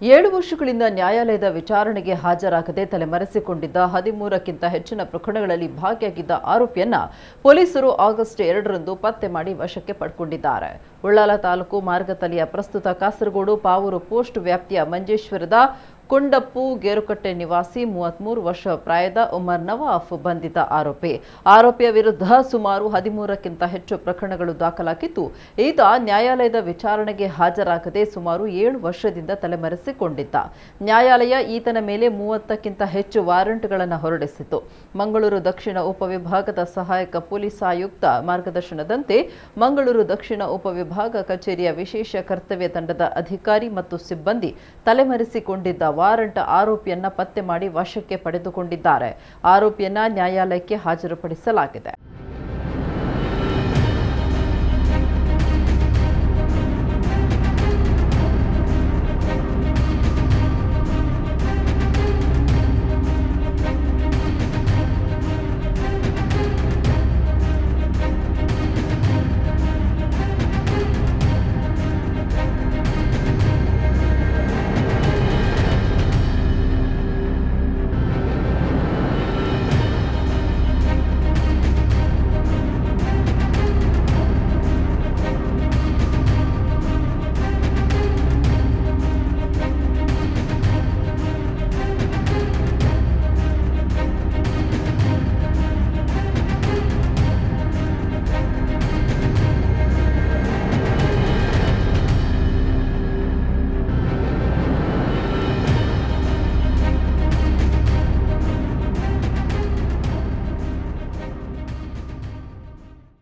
7 ವರ್ಷಗಳಿಂದ ನ್ಯಾಯಾಲಯದ ವಿಚಾರಣೆಗೆ ಹಾಜರಾಗದೆ ತಲೆಮರೆಸಿಕೊಂಡಿದ್ದ 13ಕ್ಕಿಂತ ಹೆಚ್ಚಿನ ಪ್ರಕರಣಗಳಲ್ಲಿ ಭಾಗಿಯಾಗಿದ್ದ ಆರೋಪಿಯನ್ನ ಪೊಲೀಸರು ಆಗಸ್ಟ್ 2ರಂದು ಪತ್ತೆ ಮಾಡಿ ವಶಕ್ಕೆ ಪಡೆದುಕೊಂಡಿದ್ದಾರೆ. ಉಳ್ಳಾಲ ತಾಲೂಕು ಮಾರ್ಗತಲಿಯ ಪ್ರಸ್ತುತ ಕಾಸರಗೋಡು ಪಾವೂರು ಪೋಸ್ಟ್ ವ್ಯಾಪ್ತಿಯ ಮಂಜೇಶ್ವರದ ಕೊಂಡಪ್ಪು ಗೇರುಕಟ್ಟೆ ನಿವಾಸಿ 33 ವರ್ಷ ಪ್ರಾಯದ ಉಮರ್ ನವಾಫ್ ಬಂಧಿತ ಆರೋಪಿ. ಆರೋಪಿಯ ವಿರುದ್ಧ ಸುಮಾರು 13ಕ್ಕಿಂತ ಹೆಚ್ಚು ಪ್ರಕರಣಗಳು ದಾಖಲಾಗಿದ್ದು, ಈತ ನ್ಯಾಯಾಲಯದ ವಿಚಾರಣೆಗೆ ಹಾಜರಾಗದೆ ಸುಮಾರು 7 ವರ್ಷದಿಂದ ತಲೆಮರೆಸಿಕೊಂಡಿದ್ದ. ನ್ಯಾಯಾಲಯ ಈತನ ಮೇಲೆ 30ಕ್ಕಿಂತ ಹೆಚ್ಚು ವಾರೆಂಟ್ಗಳನ್ನು ಹೊರಡಿಸಿತು. ಮಂಗಳೂರು ದಕ್ಷಿಣ ಉಪವಿಭಾಗದ ಸಹಾಯಕ ಪೊಲೀಸ್ ಆಯುಕ್ತ ಮಾರ್ಗದರ್ಶನದಂತೆ ಮಂಗಳೂರು ದಕ್ಷಿಣ ಉಪವಿಭಾಗ ಕಚೇರಿಯ ವಿಶೇಷ ಕರ್ತವ್ಯ ತಂಡದ ಅಧಿಕಾರಿ ಮತ್ತು ಸಿಬ್ಬಂದಿ ತಲೆಮರೆಸಿಕೊಂಡಿದ್ದ ವಾರಂಟ್ ಆರೋಪಿಯನ್ನ ಪತ್ತೆ ಮಾಡಿ ವಶಕ್ಕೆ ಪಡೆದುಕೊಂಡಿದ್ದಾರೆ. ಆರೋಪಿಯನ್ನ ನ್ಯಾಯಾಲಯಕ್ಕೆ ಹಾಜರುಪಡಿಸಲಾಗಿದೆ.